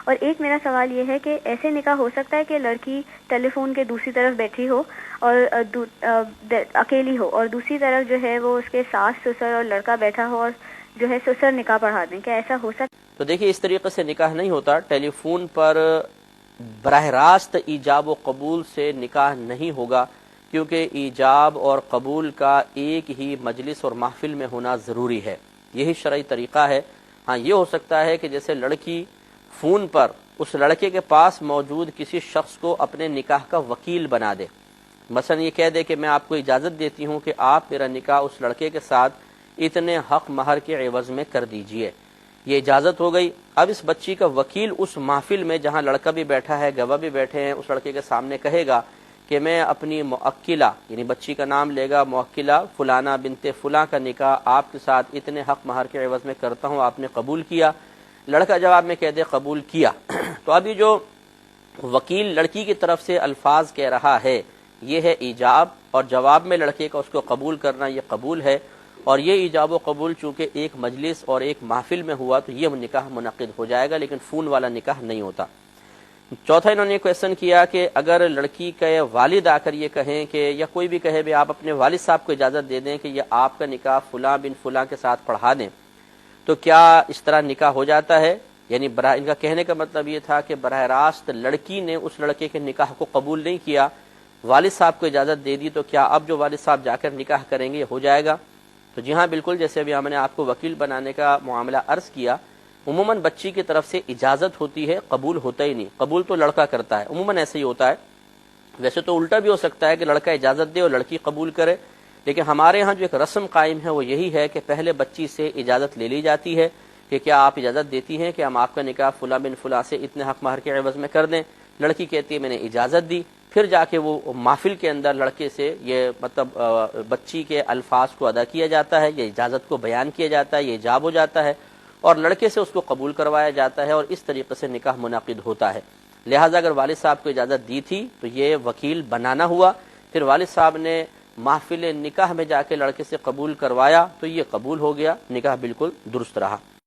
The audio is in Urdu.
اور ایک میرا سوال یہ ہے کہ ایسے نکاح ہو سکتا ہے کہ لڑکی ٹیلی فون کے دوسری طرف بیٹھی ہو اور اکیلی ہو، اور دوسری طرف جو ہے وہ اس کے ساس سسر اور لڑکا بیٹھا ہو اور جو ہے سسر نکاح پڑھا دیں، کیا ایسا ہو سکتا ہے؟ تو دیکھیے اس طریقے سے نکاح نہیں ہوتا. ٹیلی فون پر براہ راست ایجاب و قبول سے نکاح نہیں ہوگا، کیونکہ ایجاب اور قبول کا ایک ہی مجلس اور محفل میں ہونا ضروری ہے. یہی شرعی طریقہ ہے. ہاں یہ ہو سکتا ہے کہ جیسے لڑکی فون پر اس لڑکے کے پاس موجود کسی شخص کو اپنے نکاح کا وکیل بنا دے، مثلا یہ کہہ دے کہ میں آپ کو اجازت دیتی ہوں کہ آپ میرا نکاح اس لڑکے کے ساتھ اتنے حق مہر کے عوض میں کر دیجئے. یہ اجازت ہو گئی. اب اس بچی کا وکیل اس محفل میں جہاں لڑکا بھی بیٹھا ہے، گواہ بھی بیٹھے ہیں، اس لڑکے کے سامنے کہے گا کہ میں اپنی موکلہ، یعنی بچی کا نام لے گا، موکلہ فلانہ بنت فلاں کا نکاح آپ کے ساتھ اتنے حق مہر کے عوض میں کرتا ہوں، آپ نے قبول کیا؟ لڑکا جواب میں کہہ دے قبول کیا. تو ابھی جو وکیل لڑکی کی طرف سے الفاظ کہہ رہا ہے یہ ہے ایجاب، اور جواب میں لڑکے کا اس کو قبول کرنا یہ قبول ہے. اور یہ ایجاب و قبول چونکہ ایک مجلس اور ایک محفل میں ہوا تو یہ نکاح منعقد ہو جائے گا، لیکن فون والا نکاح نہیں ہوتا. چوتھا انہوں نے کویشچن کیا کہ اگر لڑکی کے والد آ کر یہ کہیں کہ، یا کوئی بھی کہے بھی آپ اپنے والد صاحب کو اجازت دے دیں کہ یہ آپ کا نکاح فلاں بن فلاں کے ساتھ پڑھا دیں، تو کیا اس طرح نکاح ہو جاتا ہے؟ یعنی ان کا کہنے کا مطلب یہ تھا کہ براہ راست لڑکی نے اس لڑکے کے نکاح کو قبول نہیں کیا، والد صاحب کو اجازت دے دی، تو کیا اب جو والد صاحب جا کر نکاح کریں گے یہ ہو جائے گا؟ تو جی ہاں بالکل، جیسے ابھی ہم نے آپ کو وکیل بنانے کا معاملہ عرض کیا، عموماً بچی کی طرف سے اجازت ہوتی ہے، قبول ہوتا ہی نہیں. قبول تو لڑکا کرتا ہے، عموماً ایسے ہی ہوتا ہے. ویسے تو الٹا بھی ہو سکتا ہے کہ لڑکا اجازت دے اور لڑکی قبول کرے، لیکن ہمارے ہاں جو ایک رسم قائم ہے وہ یہی ہے کہ پہلے بچی سے اجازت لے لی جاتی ہے کہ کیا آپ اجازت دیتی ہیں کہ ہم آپ کا نکاح فلاں بن فلاں سے اتنے حق مہر کے عوض میں کر دیں؟ لڑکی کہتی ہے میں نے اجازت دی. پھر جا کے وہ محفل کے اندر لڑکے سے یہ مطلب بچی کے الفاظ کو ادا کیا جاتا ہے، یہ اجازت کو بیان کیا جاتا ہے، یہ ایجاب ہو جاتا ہے، اور لڑکے سے اس کو قبول کروایا جاتا ہے، اور اس طریقے سے نکاح منعقد ہوتا ہے. لہٰذا اگر والد صاحب کو اجازت دی تھی تو یہ وکیل بنانا ہوا، پھر والد صاحب نے محفل نکاح میں جا کے لڑکے سے قبول کروایا تو یہ قبول ہو گیا، نکاح بالکل درست رہا.